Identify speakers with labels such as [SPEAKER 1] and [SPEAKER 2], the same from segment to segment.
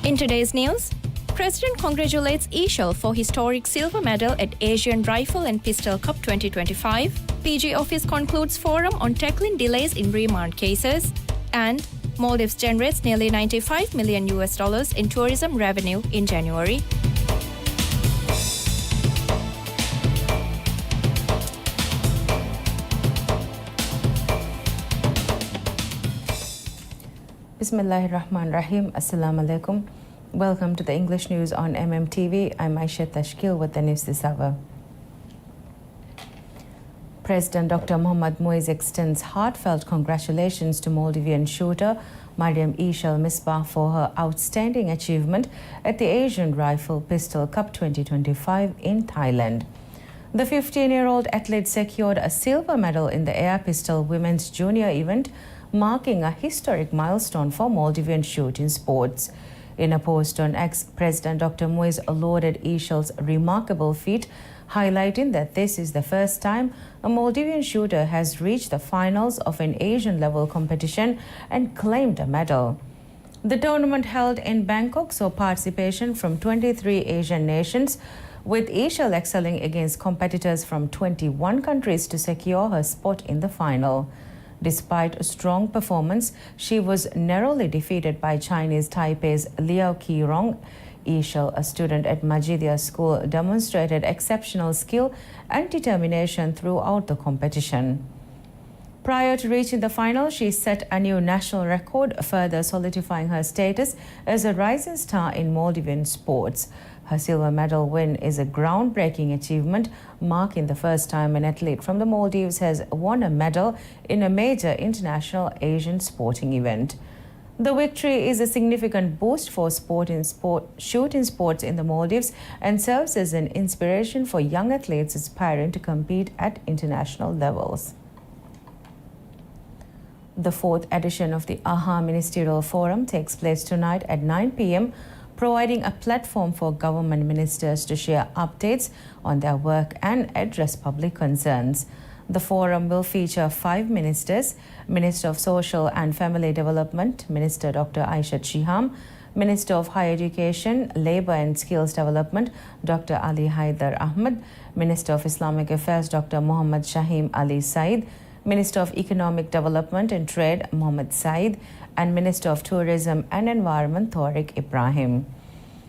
[SPEAKER 1] In today's news, President congratulates Ishal for historic silver medal at Asian Rifle and Pistol Cup 2025. PG Office concludes forum on tackling delays in remand cases. And Maldives generates nearly $95 million in tourism revenue in January.
[SPEAKER 2] Bismillahirrahmanirrahim. Assalamu alaikum. Welcome to the English news on MMTV. I'm Aisha Tashkil with the news this hour. President Dr. Mohammad Muiz extends heartfelt congratulations to Maldivian shooter Mariam Ishal Misbah for her outstanding achievement at the Asian Rifle Pistol Cup 2025 in Thailand. The 15-year-old athlete secured a silver medal in the air pistol women's junior event, marking a historic milestone for Maldivian shooting sports. In a post on X, President Dr. Muiz lauded Ishal's remarkable feat, highlighting that this is the first time a Maldivian shooter has reached the finals of an Asian-level competition and claimed a medal. The tournament held in Bangkok saw participation from 23 Asian nations, with Ishal excelling against competitors from 21 countries to secure her spot in the final. Despite a strong performance, she was narrowly defeated by Chinese Taipei's Liao Qirong. Ishal, a student at Majidia School, demonstrated exceptional skill and determination throughout the competition. Prior to reaching the final, she set a new national record, further solidifying her status as a rising star in Maldivian sports. Her silver medal win is a groundbreaking achievement, marking the first time an athlete from the Maldives has won a medal in a major international Asian sporting event. The victory is a significant boost for shooting sports in the Maldives and serves as an inspiration for young athletes aspiring to compete at international levels. The fourth edition of the AHA Ministerial Forum takes place tonight at 9 p.m., providing a platform for government ministers to share updates on their work and address public concerns. The forum will feature 5 ministers: Minister of Social and Family Development, Minister Dr. Aishat Shiham, Minister of Higher Education, Labour and Skills Development, Dr. Ali Haider Ahmed, Minister of Islamic Affairs, Dr. Muhammad Shahim Ali Said, Minister of Economic Development and Trade, Mohammed Said, and Minister of Tourism and Environment, Tariq Ibrahim.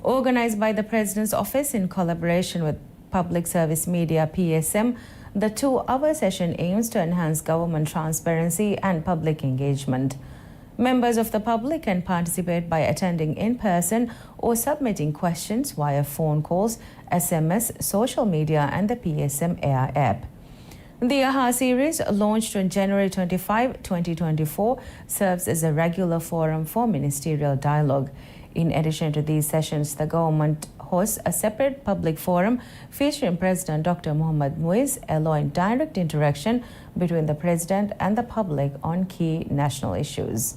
[SPEAKER 2] Organized by the President's Office in collaboration with Public Service Media PSM, the 2-hour session aims to enhance government transparency and public engagement. Members of the public can participate by attending in person or submitting questions via phone calls, SMS, social media, and the PSM Air app. The AHA series, launched on January 25, 2024, serves as a regular forum for ministerial dialogue. In addition to these sessions, the government hosts a separate public forum featuring President Dr. Mohammad Muiz, allowing direct interaction between the President and the public on key national issues.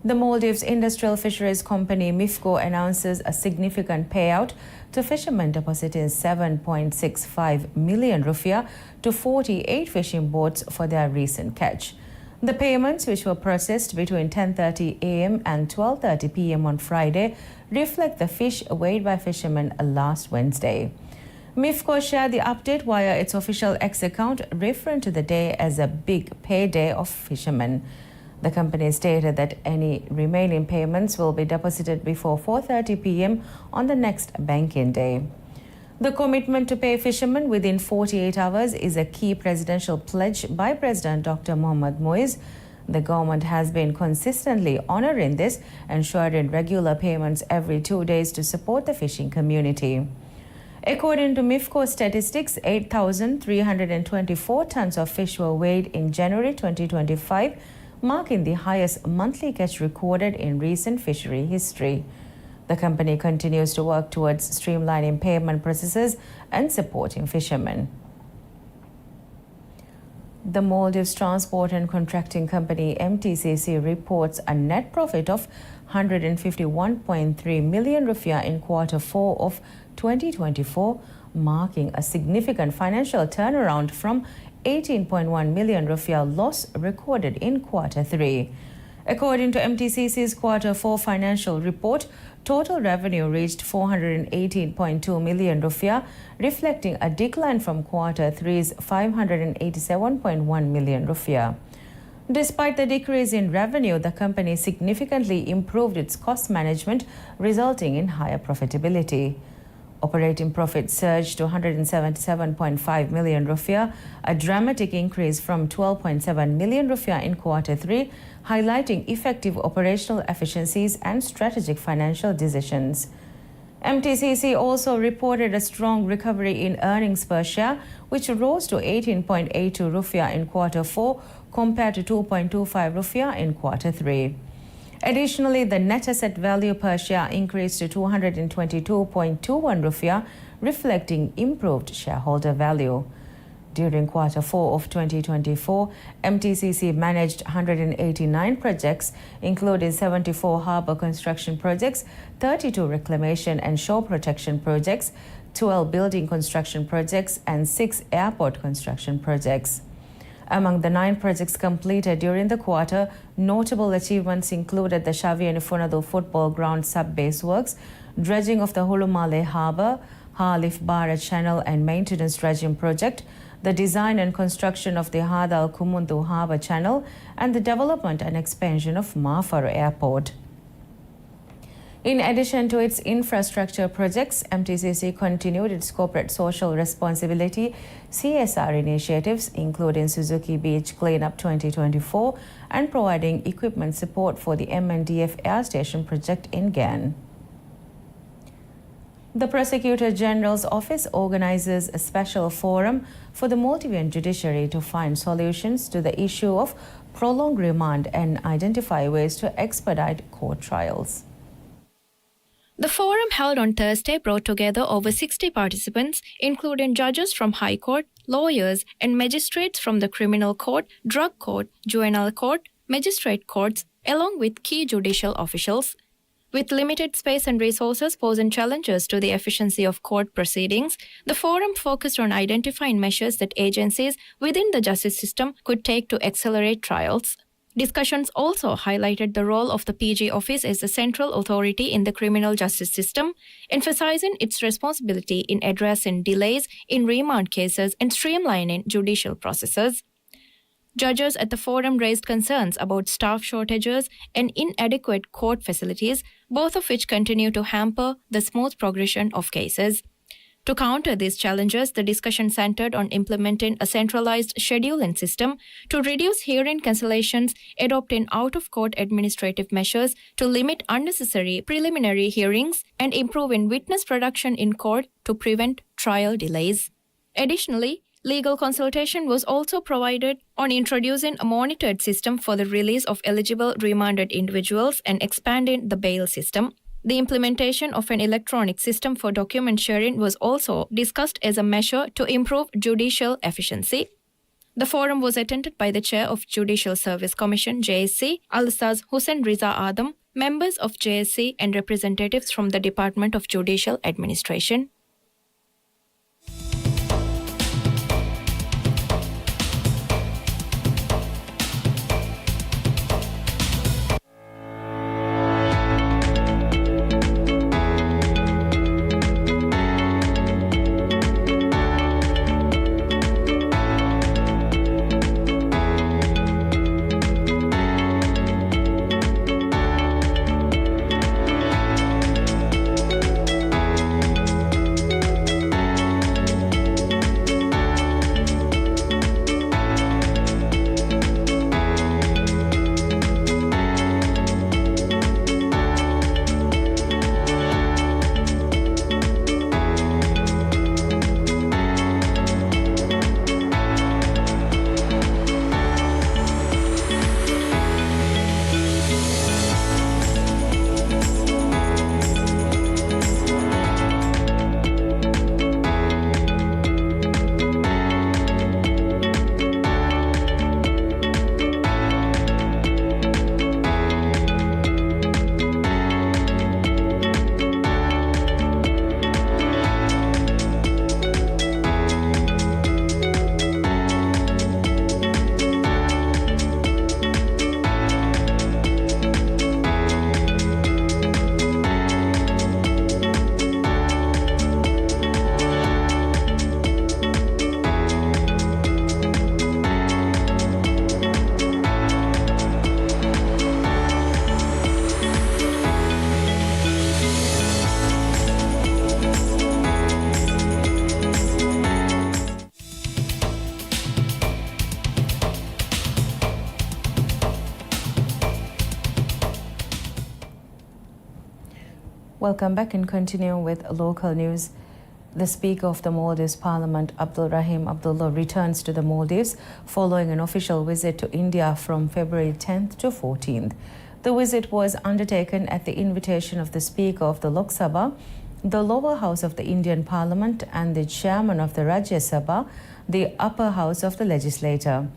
[SPEAKER 2] The Maldives Industrial Fisheries Company MIFCO announces a significant payout to fishermen depositing 7.65 million rupiah to 48 fishing boats for their recent catch. The payments, which were processed between 10:30 a.m. and 12:30 p.m. on Friday, reflect the fish weighed by fishermen last Wednesday. MIFCO shared the update via its official X account, referring to the day as a big payday of fishermen. The company stated that any remaining payments will be deposited before 4:30 p.m. on the next banking day. The commitment to pay fishermen within 48 hours is a key presidential pledge by President Dr. Mohammad Muiz. The government has been consistently honoring this, ensuring regular payments every 2 days to support the fishing community. According to MIFCO statistics, 8,324 tons of fish were weighed in January 2025, marking the highest monthly catch recorded in recent fishery history. The company continues to work towards streamlining payment processes and supporting fishermen. The Maldives Transport and Contracting Company MTCC reports a net profit of 151.3 million rupiah in Q4 of 2024, marking a significant financial turnaround from 18.1 million rupiah loss recorded in Q3. According to MTCC's Q4 financial report, total revenue reached 418.2 million rupiah, reflecting a decline from Q3's 587.1 million rupiah. Despite the decrease in revenue, the company significantly improved its cost management, resulting in higher profitability. Operating profit surged to 177.5 million rupiah, a dramatic increase from 12.7 million rupiah in Q3, highlighting effective operational efficiencies and strategic financial decisions. MTCC also reported a strong recovery in earnings per share, which rose to 18.82 rupiah in Q4 compared to 2.25 rupiah in Q3. Additionally, the net asset value per share increased to 222.21 rupiah, reflecting improved shareholder value. During Q4 of 2024, MTCC managed 189 projects, including 74 harbour construction projects, 32 reclamation and shore protection projects, 12 building construction projects, and 6 airport construction projects. Among the 9 projects completed during the quarter, notable achievements included the Xavier Funadu Football Ground sub-base works, dredging of the Hulumale Harbour, Halif Bara Channel and Maintenance Dredging Project, the design and construction of the Hadal Kumundu Harbour Channel, and the development and expansion of Mafaro Airport. In addition to its infrastructure projects, MTCC continued its corporate social responsibility CSR initiatives, including Suzuki Beach Cleanup 2024 and providing equipment support for the MNDF Air Station project in Gan. The Prosecutor General's Office organizes a special forum for the Maldivian judiciary to find solutions to the issue of prolonged remand and identify ways to expedite court trials.
[SPEAKER 1] The forum held on Thursday brought together over 60 participants, including judges from High Court, lawyers, and magistrates from the Criminal Court, Drug Court, Juvenile Court, Magistrate Courts, along with key judicial officials. With limited space and resources posing challenges to the efficiency of court proceedings, the forum focused on identifying measures that agencies within the justice system could take to accelerate trials. Discussions also highlighted the role of the PG Office as the central authority in the criminal justice system, emphasizing its responsibility in addressing delays in remand cases and streamlining judicial processes. Judges at the forum raised concerns about staff shortages and inadequate court facilities, both of which continue to hamper the smooth progression of cases. To counter these challenges, the discussion centered on implementing a centralized scheduling system to reduce hearing cancellations, adopting out-of-court administrative measures to limit unnecessary preliminary hearings, and improving witness production in court to prevent trial delays. Additionally, legal consultation was also provided on introducing a monitored system for the release of eligible remanded individuals and expanding the bail system. The implementation of an electronic system for document sharing was also discussed as a measure to improve judicial efficiency. The forum was attended by the Chair of Judicial Service Commission JSC, Al-Ustaz Hussain Riza Adam, members of JSC and representatives from the Department of Judicial Administration.
[SPEAKER 2] Welcome back and continue with local news. The Speaker of the Maldives Parliament, Abdul Rahim Abdullah, returns to the Maldives following an official visit to India from February 10th to 14th. The visit was undertaken at the invitation of the Speaker of the Lok Sabha, the lower house of the Indian Parliament, and the Chairman of the Rajya Sabha, the upper house of the legislature.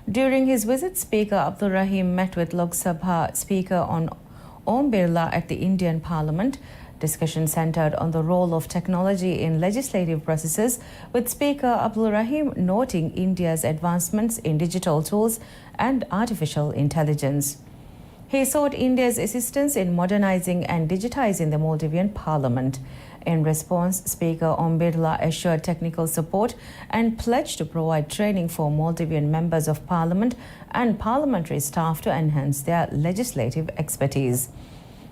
[SPEAKER 2] During his visit, Speaker Abdul Rahim met with Lok Sabha Speaker Om Birla at the Indian Parliament. Discussion centered on the role of technology in legislative processes, with Speaker Abdul Rahim noting India's advancements in digital tools and artificial intelligence. He sought India's assistance in modernizing and digitizing the Maldivian Parliament. In response, Speaker Om Birla assured technical support and pledged to provide training for Maldivian members of Parliament and parliamentary staff to enhance their legislative expertise.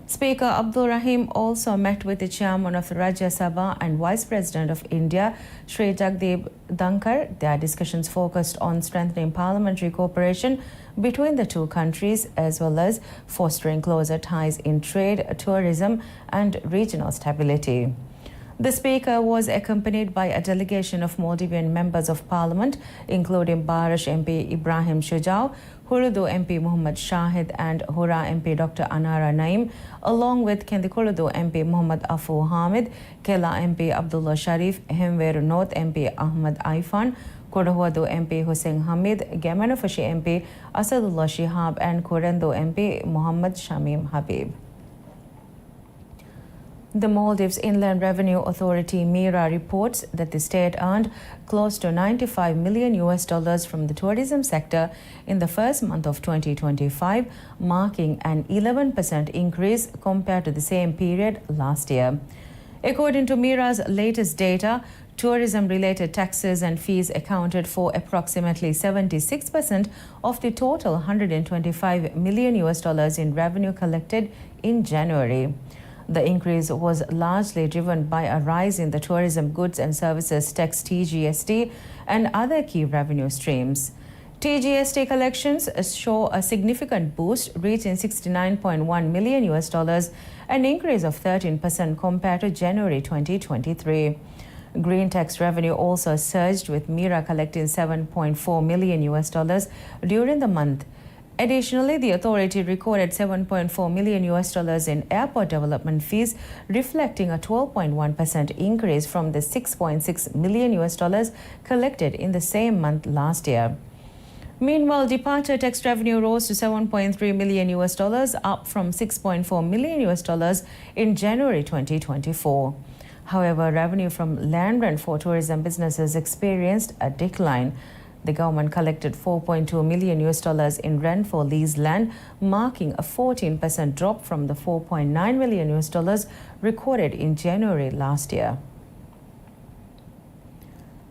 [SPEAKER 2] Speaker Abdul Rahim also met with the Chairman of the Rajya Sabha and Vice President of India, Sri Jagdeep Dhankar. Their discussions focused on strengthening parliamentary cooperation between the two countries, as well as fostering closer ties in trade, tourism, and regional stability. The Speaker was accompanied by a delegation of Maldivian members of Parliament, including Barash MP Ibrahim Shujau, Hurdu MP Muhammad Shahid, and Hura MP Dr. Anara Naim, along with Kendikuludu MP Muhammad Afu Hamid, Kela MP Abdullah Sharif, Hemweru North MP Ahmad Aifan, Kodahuadu MP Hussein Hamid, Gamanafashi MP Asadullah Shihab, and Korendo MP Muhammad Shamim Habib. The Maldives Inland Revenue Authority MIRA reports that the state earned close to $95 million from the tourism sector in the first month of 2025, marking an 11% increase compared to the same period last year. According to MIRA's latest data, tourism-related taxes and fees accounted for approximately 76% of the total $125 million in revenue collected in January. The increase was largely driven by a rise in the tourism goods and services tax TGST and other key revenue streams. TGST collections show a significant boost, reaching $69.1 million, an increase of 13% compared to January 2023. Green tax revenue also surged, with MIRA collecting $7.4 million during the month. Additionally, the authority recorded $7.4 million in airport development fees, reflecting a 12.1% increase from the $6.6 million collected in the same month last year. Meanwhile, departure tax revenue rose to $7.3 million, up from $6.4 million in January 2024. However, revenue from land rent for tourism businesses experienced a decline. The government collected $4.2 million in rent for leased land, marking a 14% drop from the $4.9 million recorded in January last year.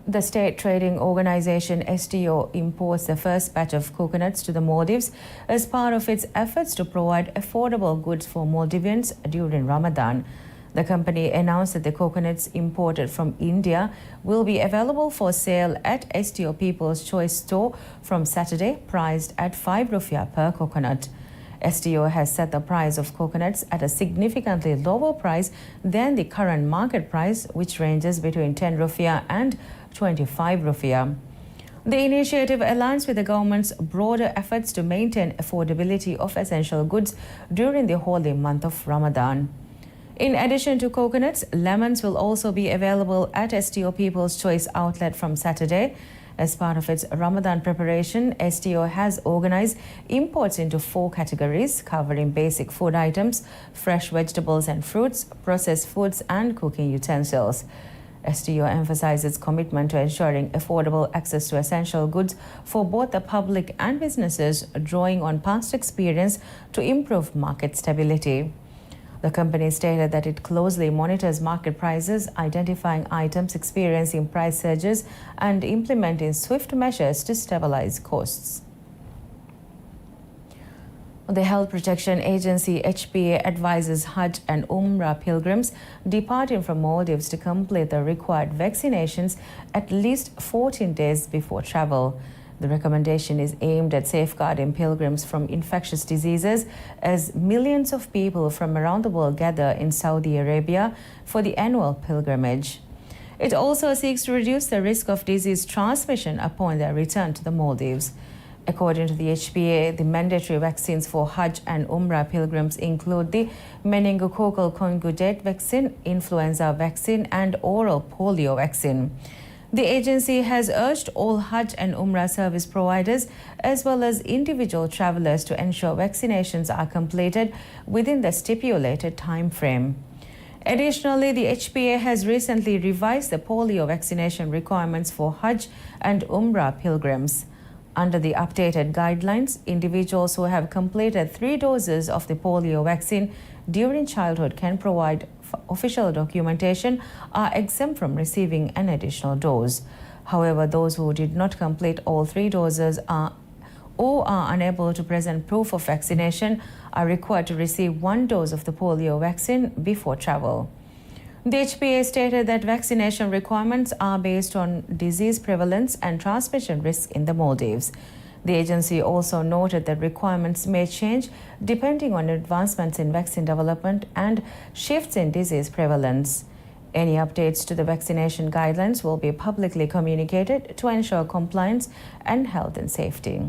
[SPEAKER 2] The state trading organization STO imports the first batch of coconuts to the Maldives as part of its efforts to provide affordable goods for Maldivians during Ramadan. The company announced that the coconuts imported from India will be available for sale at STO People's Choice store from Saturday, priced at 5 rupiah per coconut. STO has set the price of coconuts at a significantly lower price than the current market price, which ranges between 10 rupiah and 25 rupiah. The initiative aligns with the government's broader efforts to maintain affordability of essential goods during the holy month of Ramadan. In addition to coconuts, lemons will also be available at STO People's Choice outlet from Saturday. As part of its Ramadan preparation, STO has organized imports into 4 categories, covering basic food items, fresh vegetables and fruits, processed foods, and cooking utensils. STO emphasizes its commitment to ensuring affordable access to essential goods for both the public and businesses, drawing on past experience to improve market stability. The company stated that it closely monitors market prices, identifying items experiencing price surges and implementing swift measures to stabilize costs. The Health Protection Agency HPA advises Hajj and Umrah pilgrims departing from Maldives to complete the required vaccinations at least 14 days before travel. The recommendation is aimed at safeguarding pilgrims from infectious diseases as millions of people from around the world gather in Saudi Arabia for the annual pilgrimage. It also seeks to reduce the risk of disease transmission upon their return to the Maldives. According to the HPA, the mandatory vaccines for Hajj and Umrah pilgrims include the meningococcal conjugate vaccine, influenza vaccine, and oral polio vaccine. The agency has urged all Hajj and Umrah service providers as well as individual travelers to ensure vaccinations are completed within the stipulated time frame. Additionally, the HPA has recently revised the polio vaccination requirements for Hajj and Umrah pilgrims. Under the updated guidelines, individuals who have completed 3 doses of the polio vaccine during childhood can provide official documentation are exempt from receiving an additional dose. However, those who did not complete all 3 doses are unable to present proof of vaccination are required to receive 1 dose of the polio vaccine before travel. The HPA stated that vaccination requirements are based on disease prevalence and transmission risk in the Maldives. The agency also noted that requirements may change depending on advancements in vaccine development and shifts in disease prevalence. Any updates to the vaccination guidelines will be publicly communicated to ensure compliance and health and safety.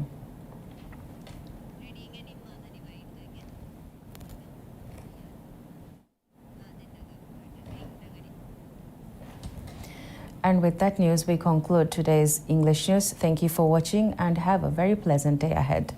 [SPEAKER 2] And with that news, we conclude today's English news. Thank you for watching and have a very pleasant day ahead.